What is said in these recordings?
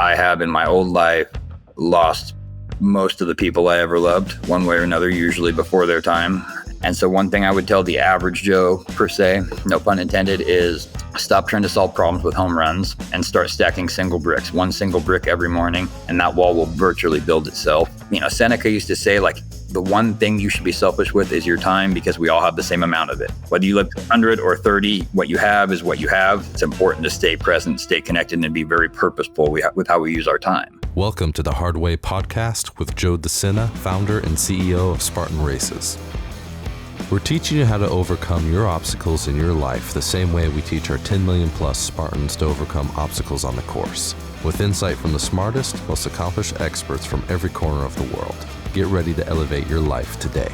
I have in my old life lost most of the people I ever loved, one way or another, usually before their time. And so one thing I would tell the average Joe, per se, no pun intended, is stop trying to solve problems with home runs and start stacking single bricks, one single brick every morning, and that wall will virtually build itself. You know, Seneca used to say, like, the one thing you should be selfish with is your time, because we all have the same amount of it. Whether you live 100 or 30, what you have is what you have. It's important to stay present, stay connected, and be very purposeful with how we use our time. Welcome to the Hard Way podcast with Joe Sena, founder and CEO of Spartan Races. We're teaching you how to overcome your obstacles in your life the same way we teach our 10 million plus Spartans to overcome obstacles on the course, with insight from the smartest, most accomplished experts from every corner of the world. Get ready to elevate your life today.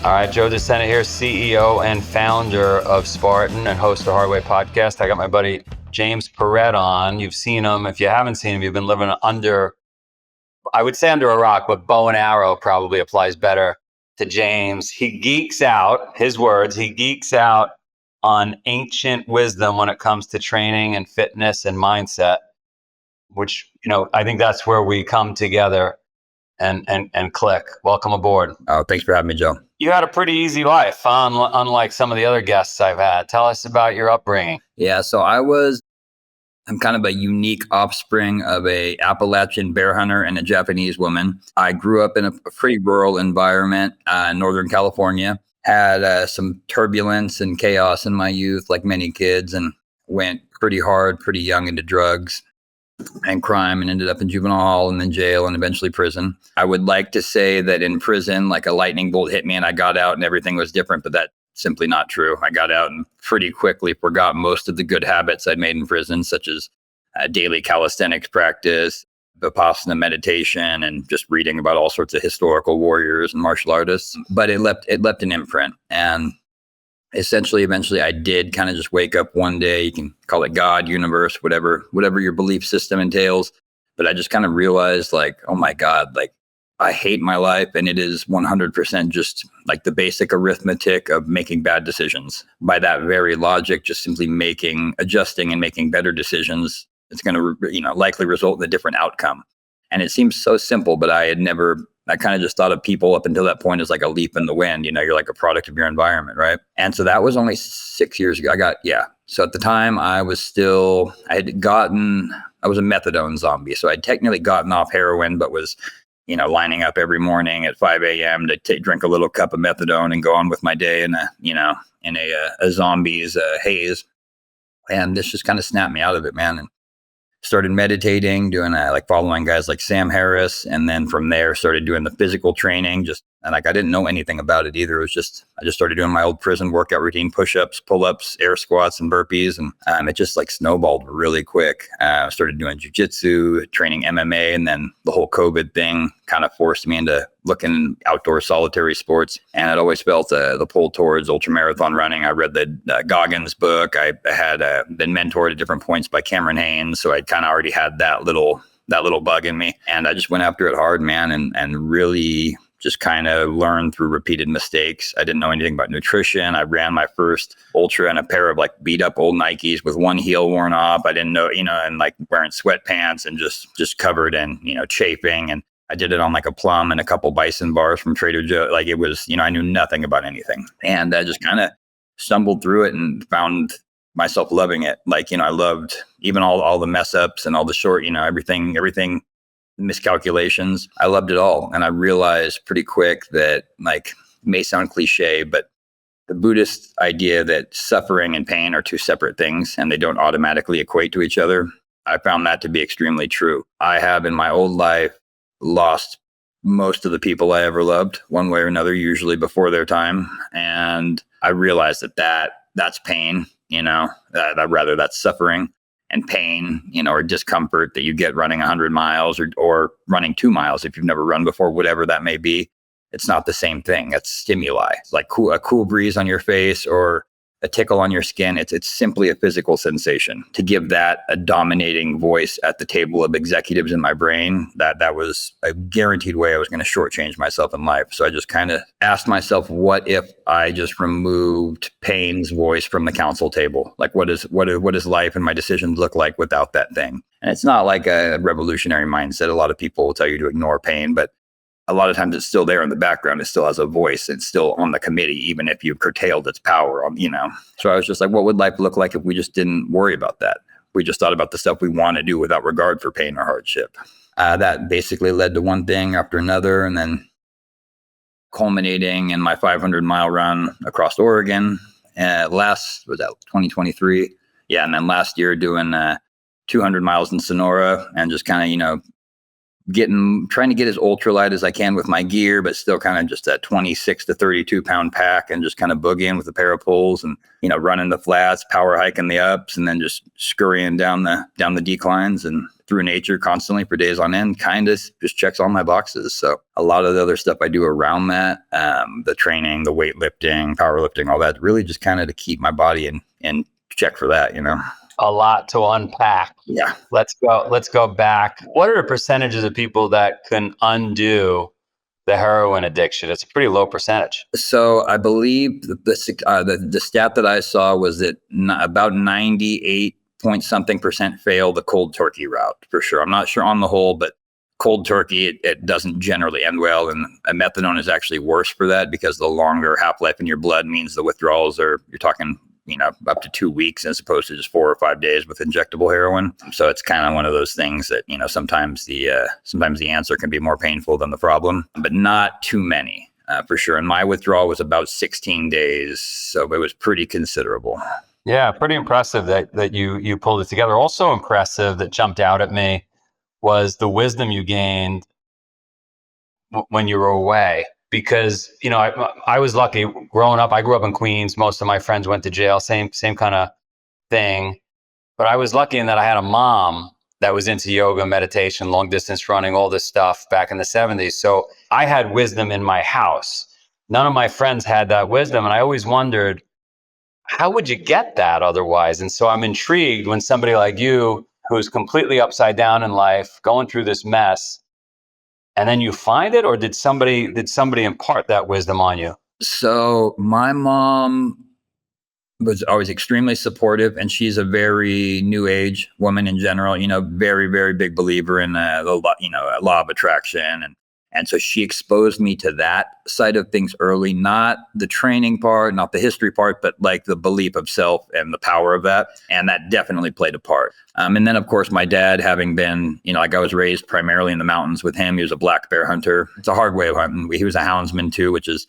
All right, Joe Sena here, CEO and founder of Spartan and host of the Hard Way podcast. I got my buddy James Pieratt on. You've seen him. If you haven't seen him, you've been living under a rock, but bow and arrow probably applies better to James. He geeks out, his words, he geeks out on ancient wisdom when it comes to training and fitness and mindset, which, you know, I think that's where we come together and click. Welcome aboard. Oh, thanks for having me, Joe. You had a pretty easy life, unlike some of the other guests I've had. Tell us about your upbringing. Yeah, so I'm kind of a unique offspring of a Appalachian bear hunter and a Japanese woman. I grew up in a pretty rural environment in Northern California, had some turbulence and chaos in my youth, like many kids, and went pretty hard, pretty young into drugs and crime, and ended up in juvenile hall and then jail and eventually prison. I would like to say that in prison, like a lightning bolt hit me and I got out and everything was different, but that's simply not true. I got out and pretty quickly forgot most of the good habits I'd made in prison, such as daily calisthenics practice, Vipassana meditation, and just reading about all sorts of historical warriors and martial artists. But it left an imprint. And essentially, eventually, I did kind of just wake up one day. You can call it God, universe, whatever your belief system entails. But I just kind of realized, like, oh my God, like, I hate my life, and it is 100% just like the basic arithmetic of making bad decisions. By that very logic, just simply adjusting and making better decisions, it's going to, likely result in a different outcome. And it seems so simple, but I kind of just thought of people up until that point as like a leap in the wind. You're like a product of your environment, right? And so that was only 6 years ago. So at the time I was a methadone zombie. So I'd technically gotten off heroin, but was lining up every morning at 5 a.m. to drink a little cup of methadone and go on with my day in a zombie's haze. And this just kind of snapped me out of it, man. And started meditating, doing following guys like Sam Harris. And then from there started doing the physical training, I didn't know anything about it either. I just started doing my old prison workout routine, push-ups, pull-ups, air squats, and burpees. And it just snowballed really quick. Started doing jiu-jitsu, training MMA, and then the whole COVID thing kind of forced me into looking outdoor solitary sports. And I'd always felt the pull towards ultramarathon running. I read the Goggins book. I had been mentored at different points by Cameron Haynes. So I'd kind of already had that little bug in me. And I just went after it hard, man, and really just kind of learned through repeated mistakes. I didn't know anything about nutrition. I ran my first ultra in a pair of beat up old Nikes with one heel worn off. I didn't know, and wearing sweatpants and just covered in, chafing. And I did it on a plum and a couple bison bars from Trader Joe. It was, I knew nothing about anything. And I just kind of stumbled through it and found myself loving it. I loved even all the mess ups and all the short, everything miscalculations. I loved it all. And I realized pretty quick that it may sound cliche, but the Buddhist idea that suffering and pain are two separate things and they don't automatically equate to each other, I found that to be extremely true. I have in my old life lost most of the people I ever loved, one way or another, usually before their time. And I realized that's pain, rather that's suffering. And pain, or discomfort that you get running 100 miles or running 2 miles if you've never run before, whatever that may be. It's not the same thing. It's stimuli. It's like a cool breeze on your face or a tickle on your skin. It's simply a physical sensation. To give that a dominating voice at the table of executives in my brain, that was a guaranteed way I was going to shortchange myself in life. So I just kind of asked myself, what if I just removed pain's voice from the council table? Like, what is life and my decisions look like without that thing? And it's not like a revolutionary mindset. A lot of people will tell you to ignore pain, but a lot of times it's still there in the background. It still has a voice. It's still on the committee, even if you've curtailed its power on, So I was just like, what would life look like if we just didn't worry about that? We just thought about the stuff we want to do without regard for pain or hardship. That basically led to one thing after another, and then culminating in my 500-mile run across Oregon. Was that 2023? Yeah, and then last year doing 200 miles in Sonora, and just kind of, trying to get as ultralight as I can with my gear, but still kind of just that 26 to 32 pound pack, and just kind of boogieing with a pair of poles, and running the flats, power hiking the ups, and then just scurrying down the declines and through nature constantly for days on end. Kind of just checks all my boxes. So a lot of the other stuff I do around that, the training, the weightlifting, powerlifting, all that, really just kind of to keep my body in check for that. A lot to unpack. Yeah. Let's go back. What are the percentages of people that can undo the heroin addiction? It's a pretty low percentage. So I believe the stat that I saw was that about 98 point something percent fail the cold turkey route, for sure. I'm not sure on the whole, but cold turkey, it doesn't generally end well. And methadone is actually worse for that, because the longer half-life in your blood means the withdrawals you're talking up to 2 weeks as opposed to just 4 or 5 days with injectable heroin. So it's kind of one of those things that, sometimes the answer can be more painful than the problem, but not too many, for sure. And my withdrawal was about 16 days. So it was pretty considerable. Yeah, pretty impressive that you pulled it together. Also impressive that jumped out at me was the wisdom you gained when you were away. Because, I was lucky growing up. I grew up in Queens. Most of my friends went to jail, same kind of thing. But I was lucky in that I had a mom that was into yoga, meditation, long distance running, all this stuff back in the 70s. So I had wisdom in my house. None of my friends had that wisdom. And I always wondered, how would you get that otherwise? And so I'm intrigued when somebody like you, who's completely upside down in life, going through this mess, and then you find it, or did somebody impart that wisdom on you? So my mom was always extremely supportive, and she's a very new age woman in general, very, very big believer in the law of attraction. And so she exposed me to that side of things early, not the training part, not the history part, but like the belief of self and the power of that. And that definitely played a part. And then, of course, my dad, having been, I was raised primarily in the mountains with him. He was a black bear hunter. It's a hard way of hunting. He was a houndsman too, which is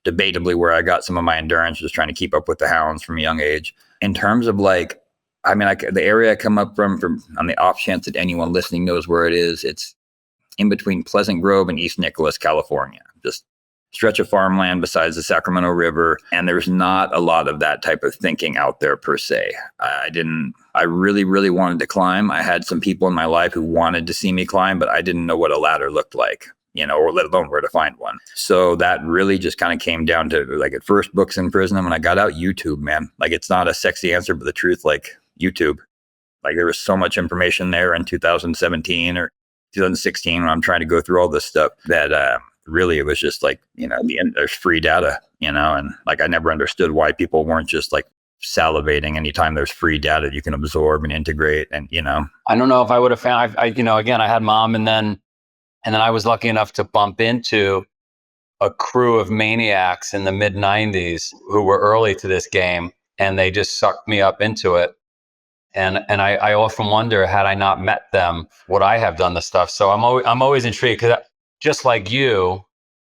debatably where I got some of my endurance, just trying to keep up with the hounds from a young age. In terms of the area I come up from on the off chance that anyone listening knows where it is, it's in between Pleasant Grove and East Nicholas, California. Just stretch of farmland besides the Sacramento River. And there's not a lot of that type of thinking out there per se. I really, really wanted to climb. I had some people in my life who wanted to see me climb, but I didn't know what a ladder looked like, or let alone where to find one. So that really just kind of came down to, at first, books in prison. And when I got out, YouTube, man, it's not a sexy answer, but the truth, YouTube, there was so much information there in 2017 or 2016 when I'm trying to go through all this stuff that really it was just there's free data, and I never understood why people weren't just salivating anytime there's free data you can absorb and integrate. And, I don't know if I would have found, again, I had mom, and then I was lucky enough to bump into a crew of maniacs in the mid 90s who were early to this game, and they just sucked me up into it. And I often wonder, had I not met them, would I have done the stuff? So I'm always intrigued, because just like you,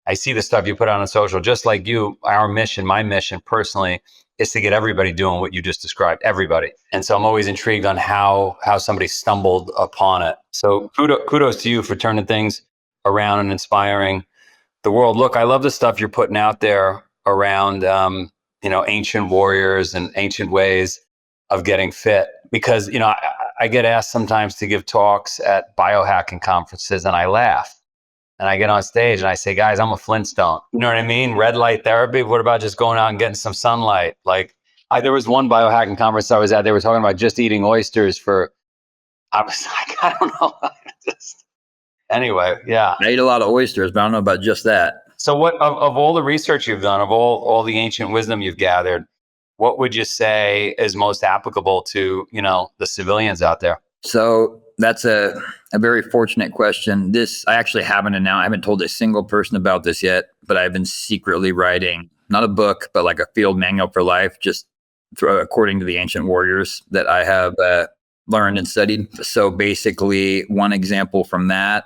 I see the stuff you put out on social. Just like you, my mission personally is to get everybody doing what you just described, everybody. And so I'm always intrigued on how somebody stumbled upon it. So kudos to you for turning things around and inspiring the world. Look, I love the stuff you're putting out there around ancient warriors and ancient ways of getting fit, because I get asked sometimes to give talks at biohacking conferences, and I laugh, and I get on stage and I say, guys, I'm a Flintstone. You know what I mean? Red light therapy. What about just going out and getting some sunlight? There was one biohacking conference I was at. They were talking about just eating oysters for. I was like, I don't know. Anyway, yeah. I eat a lot of oysters, but I don't know about just that. So, what of all the research you've done, of all the ancient wisdom you've gathered, what would you say is most applicable to the civilians out there? So that's a very fortunate question. I actually haven't announced. I haven't told a single person about this yet, but I've been secretly writing not a book, but like a field manual for life, just according to the ancient warriors that I have learned and studied. So basically, one example from that,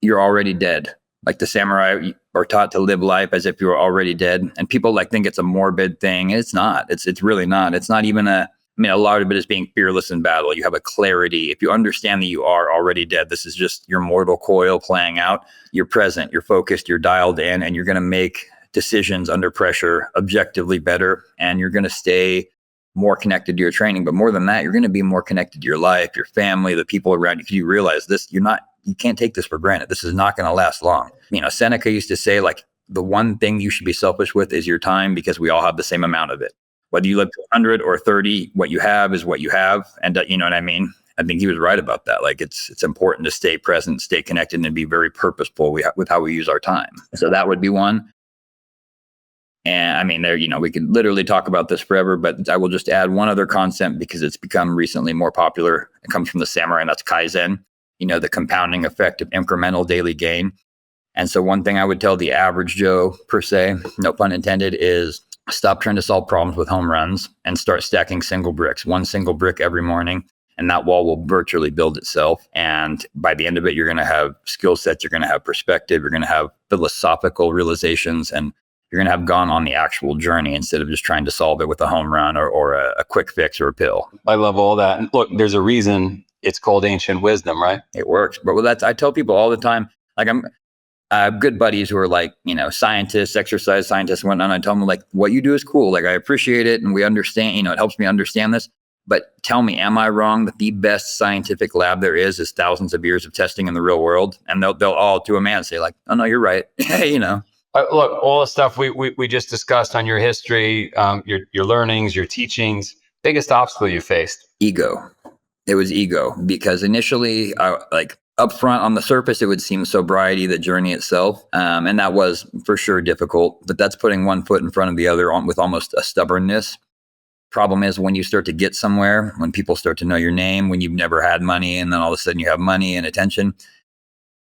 you're already dead. Like the samurai are taught to live life as if you were already dead. And people think it's a morbid thing. It's not. It's really not. It's not even a lot of it is being fearless in battle. You have a clarity. If you understand that you are already dead, this is just your mortal coil playing out. You're present, you're focused, you're dialed in, and you're going to make decisions under pressure objectively better. And you're going to stay more connected to your training. But more than that, you're going to be more connected to your life, your family, the people around you. You realize this, you can't take this for granted. This is not going to last long. Seneca used to say, like, the one thing you should be selfish with is your time, because we all have the same amount of it. Whether you live to 100 or 30, what you have is what you have. And you know what I mean? I think he was right about that. Like, it's important to stay present, stay connected, and be very purposeful with how we use our time. So that would be one. And we could literally talk about this forever, but I will just add one other concept because it's become recently more popular. It comes from the samurai, and that's Kaizen, the compounding effect of incremental daily gain. And so one thing I would tell the average Joe, per se, no pun intended, is stop trying to solve problems with home runs and start stacking single bricks, one single brick every morning. And that wall will virtually build itself. And by the end of it, you're going to have skill sets, you're going to have perspective, you're going to have philosophical realizations, and you're going to have gone on the actual journey instead of just trying to solve it with a home run or a quick fix or a pill. I love all that. And look, there's a reason it's called ancient wisdom, right? It works. But I tell people all the time, like, I have good buddies who are like, scientists, exercise scientists and whatnot. I tell them, like, what you do is cool. Like, I appreciate it. And we understand, it helps me understand this. But tell me, am I wrong that the best scientific lab there is thousands of years of testing in the real world? And they'll all, to a man, say, like, oh, no, you're right. Look, all the stuff we just discussed on your history, your learnings, your teachings, biggest obstacle you faced? Ego. It was ego, because initially, up front on the surface, it would seem sobriety, the journey itself. And that was for sure difficult, but that's putting one foot in front of the other with almost a stubbornness. Problem is, when you start to get somewhere, when people start to know your name, when you've never had money, and then all of a sudden you have money and attention,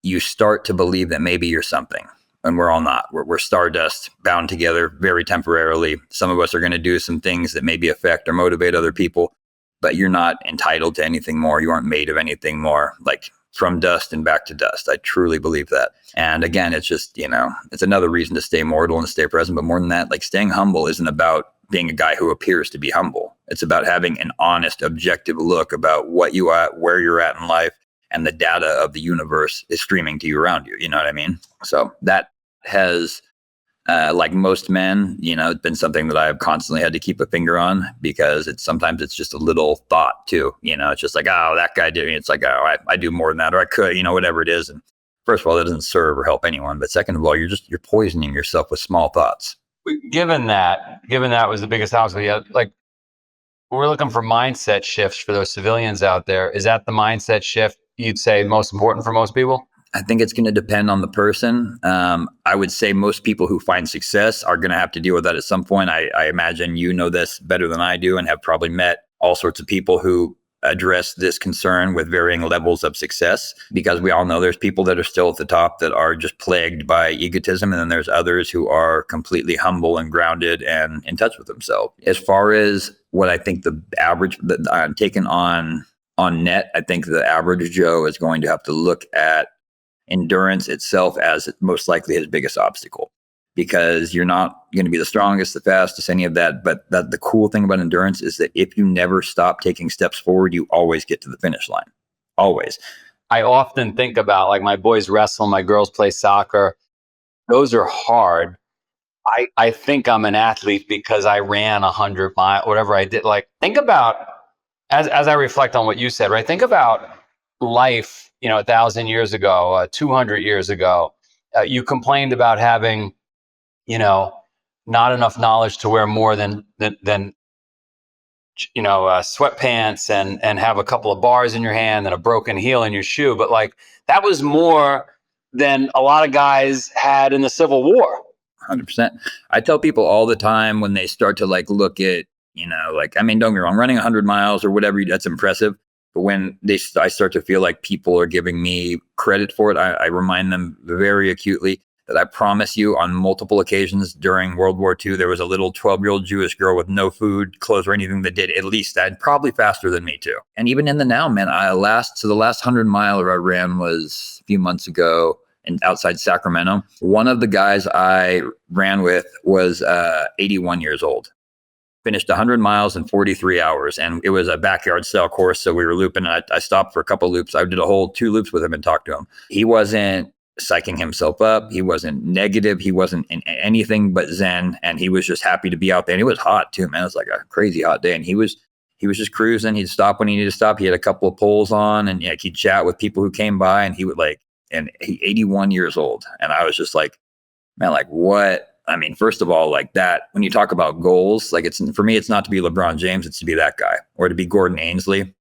you start to believe that maybe you're something. And we're all not. We're stardust, bound together very temporarily. Some of us are going to do some things that maybe affect or motivate other people, but you're not entitled to anything more. You aren't made of anything more, like from dust and back to dust. I truly believe that. And again, it's just, it's another reason to stay mortal and stay present. But more than that, like, staying humble isn't about being a guy who appears to be humble. It's about having an honest, objective look about what you are, where you're at in life, and the data of the universe is streaming to you around you. You know what I mean? So that has, like most men, it's been something that I've constantly had to keep a finger on, because sometimes it's just a little thought too. It's just like, oh, that guy did. It's like, oh, I do more than that, or I could, whatever it is. And first of all, that doesn't serve or help anyone. But second of all, you're poisoning yourself with small thoughts. Given that was the biggest obstacle, yeah, like, we're looking for mindset shifts for those civilians out there. Is that the mindset shift you'd say most important for most people? I think it's going to depend on the person. I would say most people who find success are going to have to deal with that at some point. I imagine you know this better than I do, and have probably met all sorts of people who address this concern with varying levels of success, because we all know there's people that are still at the top that are just plagued by egotism, and then there's others who are completely humble and grounded and in touch with themselves. As far as what I think the average taken on net, I think the average Joe is going to have to look at endurance itself as most likely his biggest obstacle, because you're not going to be the strongest, the fastest, any of that. But the cool thing about endurance is that if you never stop taking steps forward, you always get to the finish line. Always. I often think about, like, my boys wrestle, my girls play soccer. Those are hard. I think I'm an athlete because I ran 100 miles, whatever I did. Like, think about, as I reflect on what you said, right? Think about life, 1,000 years ago, 200 years ago. You complained about having, not enough knowledge to wear more than sweatpants and have a couple of bars in your hand and a broken heel in your shoe. But like, that was more than a lot of guys had in the Civil War. 100%. I tell people all the time when they start to like look at, don't get me wrong, running 100 miles or whatever, that's impressive. But when I start to feel like people are giving me credit for it, I remind them very acutely that I promise you on multiple occasions during World War II, there was a little 12-year-old Jewish girl with no food, clothes, or anything that did at least that, probably faster than me too. And even in the now, man, the last 100 miler I ran was a few months ago and outside Sacramento. One of the guys I ran with was 81 years old. Finished 100 miles in 43 hours. And it was a backyard style course. So we were looping. And I stopped for a couple of loops. I did a whole 2 loops with him and talked to him. He wasn't psyching himself up. He wasn't negative. He wasn't in anything but zen. And he was just happy to be out there. And it was hot too, man. It was like a crazy hot day. And he was just cruising. He'd stop when he needed to stop. He had a couple of poles on and he'd chat with people who came by, and he would and he 81 years old. And I was just like, man, like what? I mean, first of all, like that, when you talk about goals, like for me, it's not to be LeBron James, it's to be that guy or to be Gordon Ainsley.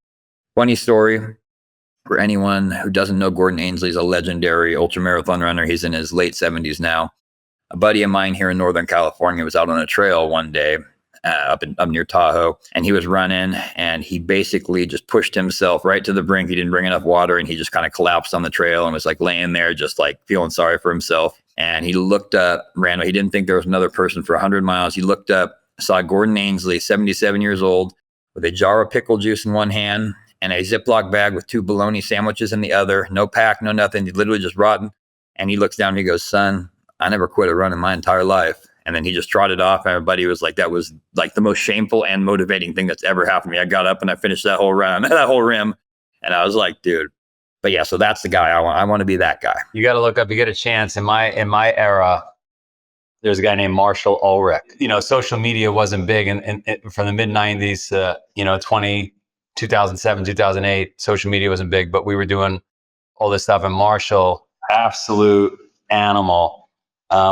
Funny story for anyone who doesn't know, Gordon Ainsley is a legendary ultramarathon runner. He's in his late 70s now. A buddy of mine here in Northern California was out on a trail one day up near Tahoe, and he was running, and he basically just pushed himself right to the brink. He didn't bring enough water, and he just kind of collapsed on the trail and was like laying there just like feeling sorry for himself. And he looked up randomly. He didn't think there was another person for 100 miles. He looked up, saw Gordon Ainsley, 77 years old, with a jar of pickle juice in one hand and a Ziploc bag with 2 bologna sandwiches in the other. No pack, no nothing. He literally just rotten. And he looks down and he goes, "Son, I never quit a run in my entire life." And then he just trotted off. And everybody was like, that was like the most shameful and motivating thing that's ever happened to me. I got up and I finished that whole run, that whole rim. And I was like, dude. But yeah, so that's the guy I want. I want to be that guy. You got to look up. You get a chance. In my era, there's a guy named Marshall Ulrich. Social media wasn't big, and from the mid 90s, 2007, 2008, social media wasn't big, but we were doing all this stuff. And Marshall, absolute animal.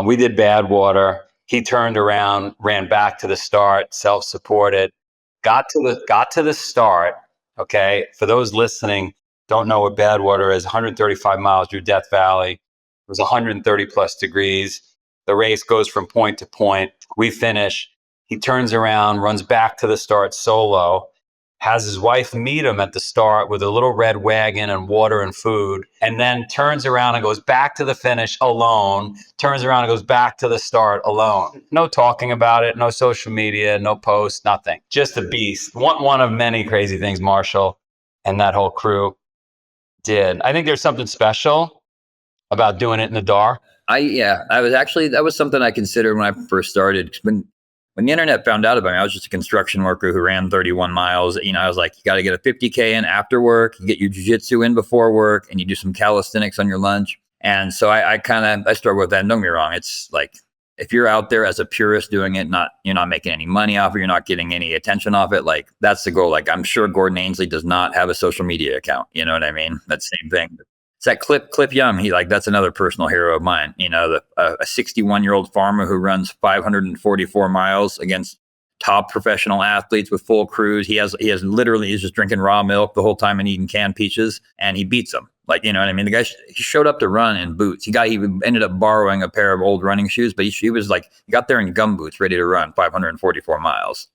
We did Badwater. He turned around, ran back to the start, self-supported, got to the start. Okay, for those listening, don't know what Badwater is, 135 miles through Death Valley. It was 130 plus degrees. The race goes from point to point. We finish. He turns around, runs back to the start solo, has his wife meet him at the start with a little red wagon and water and food, and then turns around and goes back to the finish alone, turns around and goes back to the start alone. No talking about it, no social media, no posts, nothing. Just a beast. One of many crazy things Marshall and that whole crew did. I think there's something special about doing it in the dark. That was something I considered when I first started. When the internet found out about me, I was just a construction worker who ran 31 miles. I was like, you got to get a 50K in after work, you get your jiu-jitsu in before work, and you do some calisthenics on your lunch. And so I struggle with that. And don't get me wrong, it's like, if you're out there as a purist doing it, you're not making any money off it, you're not getting any attention off it, like that's the goal. Like I'm sure Gordon Ainsley does not have a social media account. You know what I mean? That same thing. It's that Clip Young. That's another personal hero of mine. A 61-year-old farmer who runs 544 miles against top professional athletes with full crews. He's just drinking raw milk the whole time and eating canned peaches, and he beats them. Like, you know what I mean? The guy, he showed up to run in boots. He ended up borrowing a pair of old running shoes, but he got there in gum boots, ready to run 544 miles.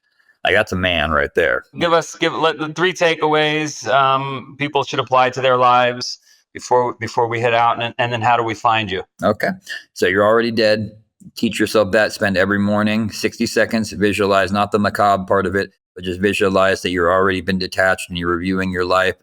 Like, that's a man right there. Give the 3 takeaways people should apply to their lives before we head out, and then how do we find you? Okay. So you're already dead. Teach yourself that. Spend every morning 60 seconds, visualize, not the macabre part of it, but just visualize that you're already been detached and you're reviewing your life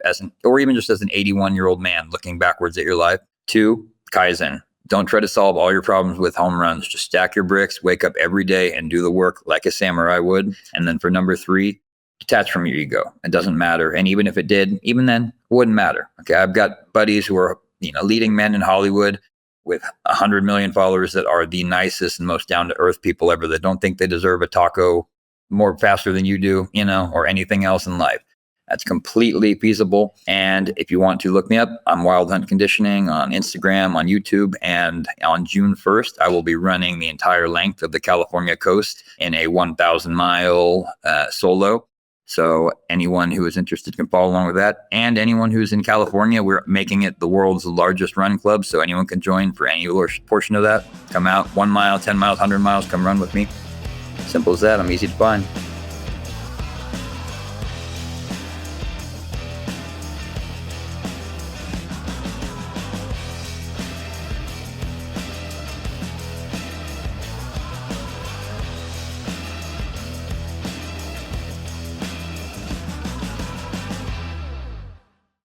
or even just as an 81-year-old man looking backwards at your life. 2, Kaizen. Don't try to solve all your problems with home runs. Just stack your bricks, wake up every day and do the work like a samurai would. And then for number 3, detach from your ego. It doesn't matter. And even if it did, even then, it wouldn't matter. Okay. I've got buddies who are, leading men in Hollywood with 100 million followers that are the nicest and most down to earth people ever, that don't think they deserve a taco more faster than you do, or anything else in life. That's completely feasible. And if you want to look me up, I'm Wild Hunt Conditioning on Instagram, on YouTube. And on June 1st, I will be running the entire length of the California coast in a 1,000-mile solo. So anyone who is interested can follow along with that. And anyone who's in California, we're making it the world's largest run club. So anyone can join for any portion of that. Come out 1 mile, 10 miles, 100 miles, come run with me. Simple as that. I'm easy to find.